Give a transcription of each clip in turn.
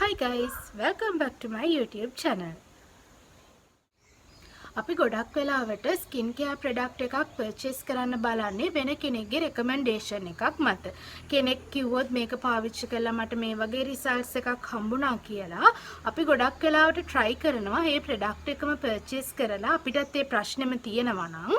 Hi guys, welcome back to my YouTube channel. අපි ගොඩක් වෙලාවට ස්කින් කෙයාර් ප්‍රොඩක්ට් එකක් පර්චේස් කරන්න බලන්නේ වෙන කෙනෙක්ගේ රෙකමෙන්ඩේෂන් එකක් මත. කෙනෙක් කිව්වොත් මේක පාවිච්චි කළා මට මේ වගේ රිසල්ට්ස් එකක් හම්බුණා කියලා අපි ගොඩක් වෙලාවට try කරනවා මේ ප්‍රොඩක්ට් එකම පර්චේස් කරලා අපිටත් ඒ ප්‍රශ්නෙම තියෙනවා නම්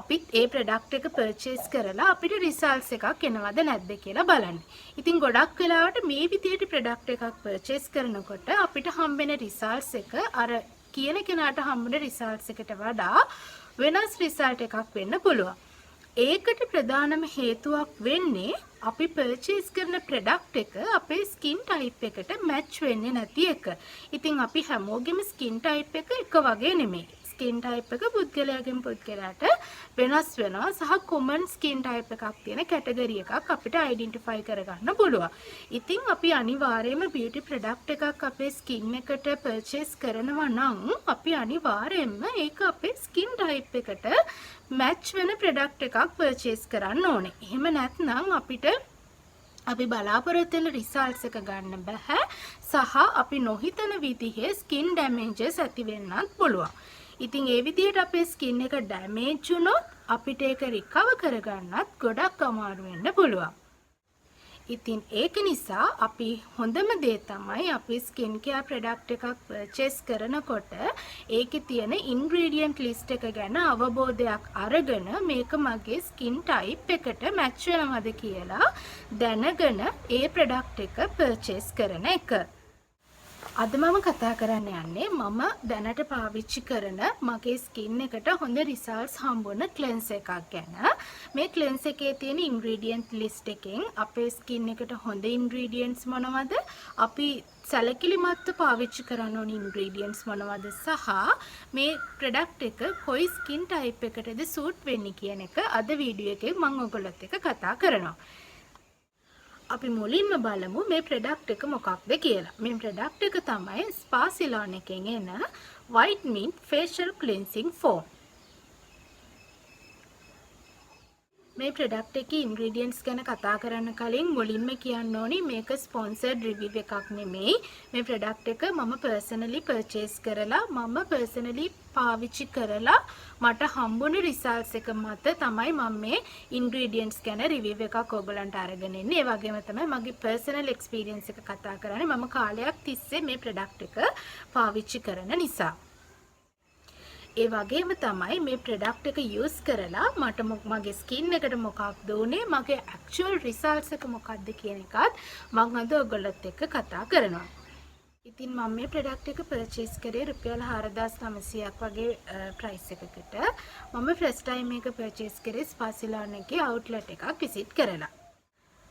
අපිත් ඒ ප්‍රොඩක්ට් එක පර්චේස් කරලා අපිට රිසල්ට්ස් එකක් එනවද නැද්ද කියලා බලන්න. ඉතින් ගොඩක් වෙලාවට මේ විදිහට ප්‍රොඩක්ට් එකක් පර්චේස් කරනකොට අපිට හම්බෙන රිසල්ට්ස් එක අර කියන කෙනාට හම්බුන රිසල්ට්ස් එකට වඩා වෙනස් රිසල්ට් එකක් වෙන්න පුළුවන්. ඒකට ප්‍රධානම හේතුවක් වෙන්නේ අපි පර්චේස් කරන ප්‍රොඩක්ට් එක අපේ ස්කින් ටයිප් එකට මැච් වෙන්නේ නැති එක. ඉතින් අපි හැමෝගෙම ස්කින් ටයිප් එක එක වගේ නෙමෙයි. ස්කින් ටයිප් එක පුද්ගලයාගෙන් පුද්ගලයාට වෙනස් වෙනවා සහ කොමන් ස්කින් ටයිප් එකක් තියෙන කැටගරි එකක් අපිට අයිඩෙන්ටිෆයි කරගන්න පුළුවන්. ඉතින් අපි අනිවාර්යයෙන්ම බියුටි ප්‍රොඩක්ට් එකක් අපේ ස්කින් එකට පර්චේස් කරනවා නම් අපි අනිවාර්යයෙන්ම ඒක අපේ ස්කින් ටයිප් එකට මැච් වෙන ප්‍රොඩක්ට් එකක් පර්චේස් කරන්න ඕනේ. එහෙම නැත්නම් අපිට අපි බලාපොරොත්තු වෙන රිසල්ට්ස් එක ගන්න බෑ සහ අපි නොහිතන විදිහේ ස්කින් ඩැමේජස් ඇති වෙන්නත් පුළුවන්. ඉතින් ඒ විදිහට අපේ ස්කින් එක ඩැමේජ් වුණොත් අපිට ඒක රිකවර් කරගන්නත් ගොඩක් අමාරු වෙන්න පුළුවන්. ඉතින් ඒක නිසා අපි හොඳම දේ තමයි අපි ස්කින් කෙයාර් ප්‍රොඩක්ට් එකක් පර්චේස් කරනකොට ඒකේ තියෙන ඉන්ග්‍රීඩියන්ට් ලිස්ට් එක ගැන අවබෝධයක් අරගෙන මේක මගේ ස්කින් ටයිප් එකට මැච් වෙනවද කියලා දැනගෙන ඒ ප්‍රොඩක්ට් එක පර්චේස් කරන එක. අද මම කතා කරන්න යන්නේ මම දැනට පාවිච්චි කරන මගේ ස්කින් එකට හොඳ රිසල්ට්ස් හම්බුන ක්ලෙන්ස් එකක් ගැන. මේ ක්ලෙන්ස් එකේ තියෙන ඉන්ග්‍රීඩියන්ට් ලිස්ට් එකෙන් අපේ ස්කින් එකට හොඳ ඉන්ග්‍රීඩියන්ට්ස් මොනවද? අපි සැලකිලිමත්ව පාවිච්චි කරන්න ඕන ඉන්ග්‍රීඩියන්ට්ස් මොනවද? සහ මේ ප්‍රොඩක්ට් එක කොයි ස්කින් ටයිප් එකටද සූට් වෙන්නේ කියන එක අද වීඩියෝ එකේ මම ඔයගොල්ලොත් එක්ක කතා කරනවා. අපි මුලින්ම බලමු මේ ප්‍රොඩක්ට් එක මොකක්ද කියලා. මේ ප්‍රොඩක්ට් එක තමයි ස්පා සිලෝන් එකෙන් එන white mint facial cleansing foam. මේ ප්‍රොඩක්ට් එකේ ඉන්ග්‍රීඩියන්ට්ස් ගැන කතා කරන්න කලින් මුලින්ම කියන්න ඕනි මේක ස්පොන්සර්ඩ් රිවිව් එකක් නෙමෙයි. මේ ප්‍රොඩක්ට් එක මම පර්සනලි පර්චේස් කරලා මම පර්සනලි පාවිච්චි කරලා මට හම්බුණු රිසල්ට්ස් එක මත තමයි මම මේ ඉන්ග්‍රීඩියන්ට්ස් ගැන රිවිව් එකක් ඔයගලන්ට අරගෙන ඉන්නේ. ඒ වගේම තමයි මගේ පර්සනල් එක්ස්පීරියන්ස් එක කතා කරන්නේ. මම කාලයක් තිස්සේ මේ ප්‍රොඩක්ට් එක පාවිච්චි කරන නිසා. ඒ වගේම තමයි මේ ප්‍රොඩක්ට් එක යූස් කරලා මට මගේ ස්කින් එකට මොකක්ද උනේ මගේ ඇක්චුවල් රිසල්ට්ස් එක මොකක්ද කියන එකත් මම අද ඔයගොල්ලොත් එක්ක කතා කරනවා. ඉතින් මම මේ ප්‍රොඩක්ට් එක පර්චේස් කරේ රුපියල් 4900ක් වගේ ප්‍රයිස් එකකට. මම ෆස්ට් ටයිම් එක පර්චේස් කරේ ස්පා සිලෝන් එකේ අවුට්ලට් එකක් විසිට් කරලා.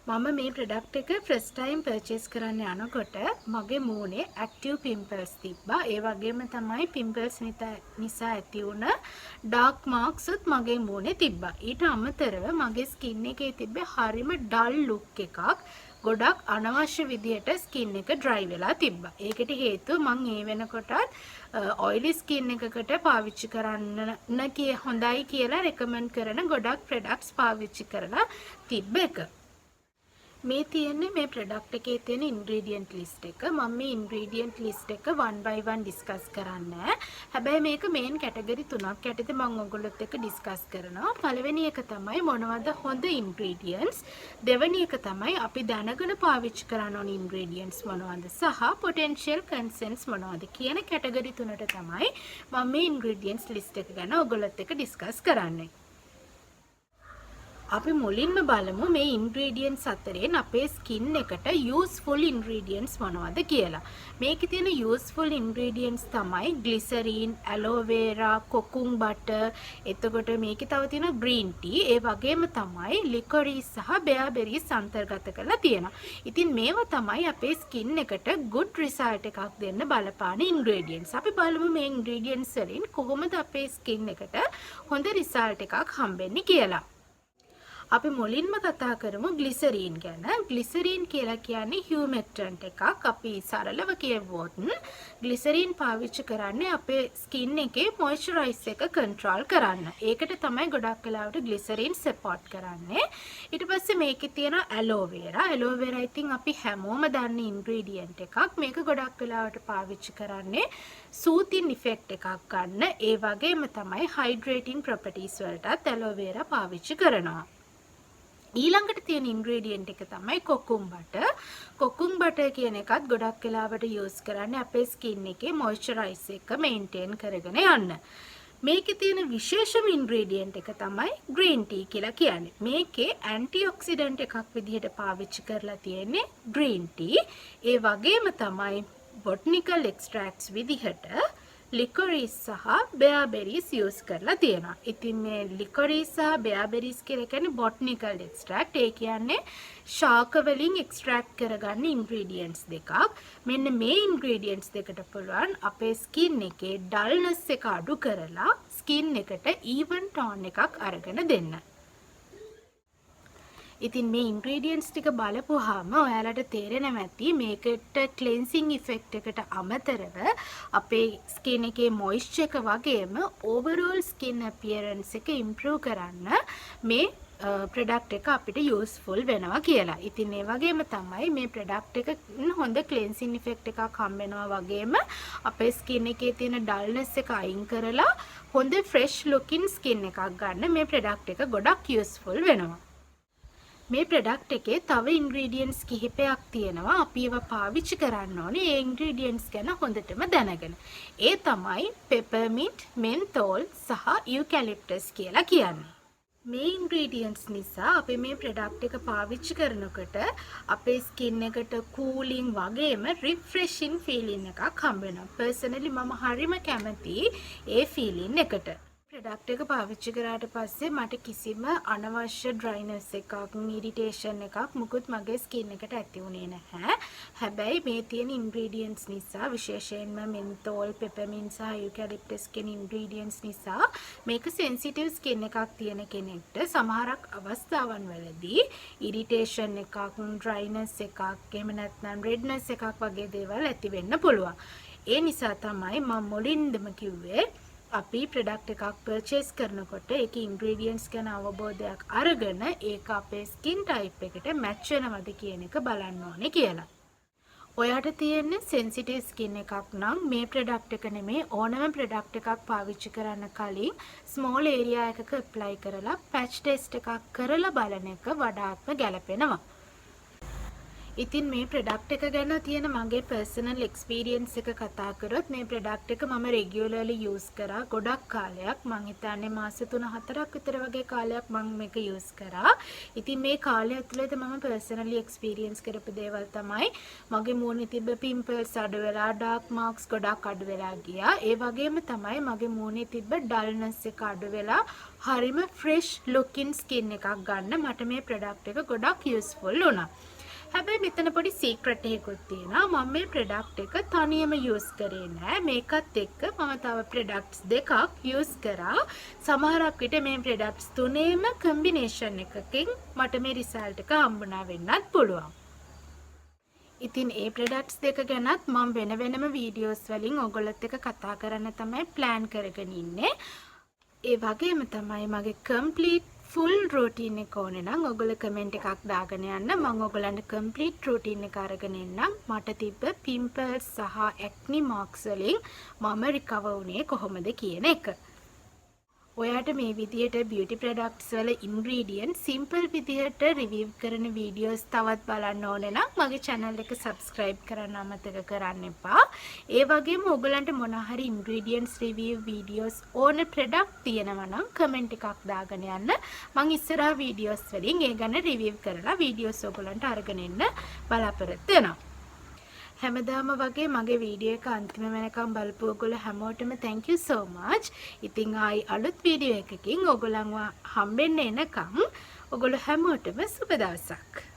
මම මේ ප්‍රොඩක්ට් එක ෆස්ට් ටයිම් පර්චේස් කරන්න යනකොට මගේ මූණේ ඇක්ටිව් පිම්පල්ස් තිබ්බා. ඒ වගේම තමයි පිම්පල්ස් නිසා ඇති වුණ ඩාර්ක් මාර්ක්ස් උත් මගේ මූණේ තිබ්බා. ඊට අමතරව මගේ ස්කින් එකේ තිබ්බේ හරිම ඩල් ලුක් එකක්. ගොඩක් අනවශ්‍ය විදියට ස්කින් එක ඩ්‍රයි වෙලා තිබ්බා. ඒකට හේතුව මම ඒ වෙනකොටත් ඔයිලි ස්කින් එකකට පාවිච්චි කරන්න හොඳයි කියලා රෙකමන්ඩ් කරන ගොඩක් ප්‍රොඩක්ට්ස් පාවිච්චි කරලා තිබ්බ එක. මේ තියෙන්නේ මේ ප්‍රොඩක්ට් එකේ තියෙන ඉන්ග්‍රීඩියන්ට් ලිස්ට් එක. මම මේ ඉන්ග්‍රීඩියන්ට් ලිස්ට් එක 1 by 1 ඩිස්කස් කරන්නේ. හැබැයි මේක මේන් කැටගරි 3ක් යටතේ මම ඔයගොල්ලොත් එක්ක ඩිස්කස් කරනවා. පළවෙනි එක තමයි මොනවද හොඳ ඉන්ග්‍රීඩියන්ට්ස්. දෙවෙනි එක තමයි අපි දැනගෙන පාවිච්චි කරන ඕන ඉන්ග්‍රීඩියන්ට්ස් මොනවද සහ පොටෙන්ෂියල් කන්සර්න්ස් මොනවද කියන කැටගරි 3ට තමයි මම මේ ඉන්ග්‍රීඩියන්ට්ස් ලිස්ට් එක ගැන ඔයගොල්ලොත් එක්ක ඩිස්කස් කරන්නේ. අපි මුලින්ම බලමු මේ ඉන්ග්‍රීඩියන්ට්ස් අතරින් අපේ ස්කින් එකට යූස්ෆුල් ඉන්ග්‍රීඩියන්ට්ස් මොනවද කියලා. මේකේ තියෙන යූස්ෆුල් ඉන්ග්‍රීඩියන්ට්ස් තමයි ග්ලිසරින්, ඇලෝවේරා, කොකුම් බටර්, එතකොට මේකේ තව තියෙන ග්‍රීන් ටී, ඒ වගේම තමයි ලිකොරිස් සහ බෙයාබෙරිස් අන්තර්ගත කරලා තියෙනවා. ඉතින් මේවා තමයි අපේ ස්කින් එකට good result එකක් දෙන්න බලපාන ඉන්ග්‍රීඩියන්ට්ස්. අපි බලමු මේ ඉන්ග්‍රීඩියන්ට්ස් වලින් කොහොමද අපේ ස්කින් එකට හොඳ result එකක් හම්බෙන්නේ කියලා. අපි මුලින්ම කතා කරමු ග්ලිසරීන් ගැන. ග්ලිසරීන් කියලා කියන්නේ හියුමෙක්ටන්ට් එකක්. අපි සරලව කියවුවොත් ග්ලිසරීන් පාවිච්චි කරන්නේ අපේ ස්කින් එකේ මොයිස්චරයිස් එක කන්ට්‍රෝල් කරන්න. ඒකට තමයි ගොඩක් වෙලාවට ග්ලිසරීන් සපෝට් කරන්නේ. ඊට පස්සේ මේකේ තියෙන ඇලෝවෙරා. ඇලෝවෙරා ඉතින් අපි හැමෝම දන්න ඉන්ග්‍රීඩියන්ට් එකක්. මේක ගොඩක් වෙලාවට පාවිච්චි කරන්නේ සූතින් ඉෆෙක්ට් එකක් ගන්න. ඒ වගේම තමයි හයිඩ්‍රේටින් ප්‍රොපර්ටිස් වලටත් ඇලෝවෙරා පාවිච්චි කරනවා. ඊළඟට තියෙන ඉන්ග්‍රීඩියන්ට් එක තමයි කොකුම් බටර්. කොකුම් බටර් කියන එකත් ගොඩක් වෙලාවට යූස් කරන්නේ අපේ ස්කින් එකේ මොයිස්චරයිස් එක මේන්ටේන් කරගෙන යන්න. මේකේ තියෙන විශේෂම ඉන්ග්‍රීඩියන්ට් එක තමයි ග්‍රීන් ටී කියලා කියන්නේ. මේකේ ඇන්ටිඔක්සිඩන්ට් එකක් විදිහට පාවිච්චි කරලා තියෙන්නේ ග්‍රීන් ටී. ඒ වගේම තමයි බොටනිකල් එක්ස්ට්‍රැක්ට්ස් විදිහට ලිකොරිස් සහ බෙයාබෙරිස් යූස් කරලා තියෙනවා. ඉතින් මේ ලිකොරිස් සහ බෙයාබෙරිස් කියලා කියන්නේ බොටනිකල් එක්ස්ට්‍රැක්ට්. ඒ කියන්නේ ශාක වලින් එක්ස්ට්‍රැක්ට් කරගන්න ඉන්ග්‍රීඩියන්ට්ස් දෙකක්. මෙන්න මේ ඉන්ග්‍රීඩියන්ට්ස් දෙකට පුළුවන් අපේ ස්කින් එකේ ඩල්නස් එක අඩු කරලා ස්කින් එකට ඊවන් ටෝන් එකක් අරගෙන දෙන්න. ඉතින් මේ ඉන්ග්‍රීඩියන්ට්ස් ටික බලපුවාම ඔයාලට තේරෙනවා ඇති මේකට ක්ලෙන්සිං ඉෆෙක්ට් එකට අමතරව අපේ ස්කින් එකේ මොයිස්චර් එක වගේම ඕවරෝල් ස්කින් අපියරන්ස් එක ඉම්ප්‍රූව් කරන්න මේ ප්‍රොඩක්ට් එක අපිට යූස්ෆුල් වෙනවා කියලා. ඉතින් ඒ වගේම තමයි මේ ප්‍රොඩක්ට් එක හොඳ ක්ලෙන්සිං ඉෆෙක්ට් එකක් හම්බ වෙනවා වගේම අපේ ස්කින් එකේ තියෙන ඩල්නස් එක අයින් කරලා හොඳ ෆ්‍රෙෂ් ලුකින් ස්කින් එකක් ගන්න මේ ප්‍රොඩක්ට් එක ගොඩක් යූස්ෆුල් වෙනවා. මේ ප්‍රොඩක්ට් එකේ තව ඉන්ග්‍රීඩියන්ට්ස් කිහිපයක් තියෙනවා. අපි ඒවා පාවිච්චි කරන්න ඕනේ ඒ ඉන්ග්‍රීඩියන්ට්ස් ගැන හොඳටම දැනගෙන. ඒ තමයි පෙපර්මින්ට්, මෙන්තෝල් සහ යූකැලිප්ටස් කියලා කියන්නේ. මේ ඉන්ග්‍රීඩියන්ට්ස් නිසා අපි මේ ප්‍රොඩක්ට් එක පාවිච්චි කරනකොට අපේ ස්කින් එකට කූලින් වගේම රිෆ්‍රෙෂින් ෆීලින් එකක් හම්බ වෙනවා. පර්සනලි මම හරිම කැමතියි ඒ ෆීලින් එකට. ප්‍රොඩක්ට් එක පාවිච්චි කරාට පස්සේ මට කිසිම අනවශ්‍ය ඩ්‍රයිනස් එකක්, ඉරිටේෂන් එකක් මුකුත් මගේ ස්කින් එකට ඇති වුණේ නැහැ. හැබැයි මේ තියෙන ඉන්ග්‍රීඩියන්ට්ස් නිසා විශේෂයෙන්ම මෙන්තෝල්, පෙපර්මින්ට් සහ යූකැලිප්ටස් කියන ඉන්ග්‍රීඩියන්ට්ස් නිසා මේක සෙන්සිටිව් ස්කින් එකක් තියෙන කෙනෙක්ට සමහරක් අවස්ථාවන් වලදී ඉරිටේෂන් එකක්, ඩ්‍රයිනස් එකක්, එහෙම නැත්නම් රෙඩ්නස් එකක් වගේ දේවල් ඇති වෙන්න පුළුවන්. ඒ නිසා තමයි මම මුලින්දම කිව්වේ අපි ප්‍රොඩක්ට් එකක් පර්චේස් කරනකොට ඒකේ ඉන්ග්‍රීඩියන්ට්ස් ගැන අවබෝධයක් අරගෙන ඒක අපේ ස්කින් ටයිප් එකට මැච් වෙනවද කියන එක බලන්න ඕනේ කියලා. ඔයාට තියෙන්නේ සෙන්සිටිව් ස්කින් එකක් නම් මේ ප්‍රොඩක්ට් එක නෙමෙයි ඕනම ප්‍රොඩක්ට් එකක් පාවිච්චි කරන්න කලින් ස්මෝල් ඒරියා එකක ඇප්ලයි කරලා පැච් ටෙස්ට් එකක් කරලා බලන එක වඩාත්ම ගැලපෙනවා. ඉතින් මේ ප්‍රොඩක්ට් එක ගැන තියෙන මගේ පර්සනල් එක්ස්පීරියන්ස් එක කතා කරොත් මේ ප්‍රොඩක්ට් එක මම රෙගියුලර්ලි යූස් කරා ගොඩක් කාලයක්. මං හිතන්නේ මාස 3-4ක් විතර වගේ කාලයක් මම මේක යූස් කරා. ඉතින් මේ කාලය ඇතුළත මම පර්සනලි එක්ස්පීරියන්ස් කරපු දේවල් තමයි මගේ මූණේ තිබ්බ පිම්පල්ස් අඩු වෙලා, ඩාර්ක් මාර්ක්ස් ගොඩක් අඩු වෙලා ගියා. ඒ වගේම තමයි මගේ මූණේ තිබ්බ ඩල්නස් එක අඩු වෙලා හරිම ෆ්‍රෙෂ් ලුකින් ස්කින් එකක් ගන්න මට මේ ප්‍රොඩක්ට් එක ගොඩක් යූස්ෆුල් වුණා. හැබැයි මෙතන පොඩි සීක්‍රට් එකකුත් තියෙනවා. මම මේ ප්‍රොඩක්ට් එක තනියම යූස් කරේ නෑ. මේකත් එක්ක මම තව ප්‍රොඩක්ට්ස් දෙකක් යූස් කරා. සමහරක් විට මේ ප්‍රොඩක්ට්ස් තුනේම කම්බිනේෂන් එකකින් මට මේ රිසල්ට් එක හම්බුණා වෙන්නත් පුළුවන්. ඉතින් ඒ ප්‍රොඩක්ට්ස් දෙක ගැනත් මම වෙන වෙනම වීඩියෝස් වලින් ඔයගොල්ලොත් එක්ක කතා කරන්න තමයි ප්ලෑන් කරගෙන ඉන්නේ. ඒ වගේම තමයි මගේ කම්ප්ලීට් ෆුල් රූටීන් එක ඕනේ නම් ඔයගොල්ලෝ කමෙන්ට් එකක් දාගෙන යන්න. මම ඔයගොල්ලන්ට කම්ප්ලීට් රූටීන් එක අරගෙන එන්නම්. මට තිබ්බ පිම්පල්ස් සහ ඇක්නි මාක්ස් වලින් මම රිකවර් වුණේ කොහොමද කියන එක. ඔයාට මේ විදිහට බියුටි ප්‍රොඩක්ට්ස් වල ඉන්ග්‍රීඩියන්ට් සිම්පල් විදිහට රිවිව් කරන වීඩියෝස් තවත් බලන්න ඕනේ නම් මගේ channel එක subscribe කරන්න අමතක කරන්න එපා. ඒ වගේම ඔයගලන්ට මොන හරි ඉන්ග්‍රීඩියන්ට්ස් රිවිව් වීඩියෝස් ඕන ප්‍රොඩක්ට් තියෙනවා නම් කමෙන්ට් එකක් දාගෙන යන්න. මම ඉස්සරහා වීඩියෝස් වලින් ඒ ගැන රිවිව් කරලා වීඩියෝස් ඔයගලන්ට අරගෙන එන්න බලාපොරොත්තු වෙනවා. හැමදාම වගේ මගේ වීඩියෝ එක අන්තිම වෙනකම් බලපු ඔයගොල්ලෝ හැමෝටම thank you so much. ඉතින් ආයි අලුත් වීඩියෝ එකකින් ඔයගොල්ලන්ව හම්බෙන්න එනකම් ඔයගොල්ලෝ හැමෝටම සුබ දවසක්.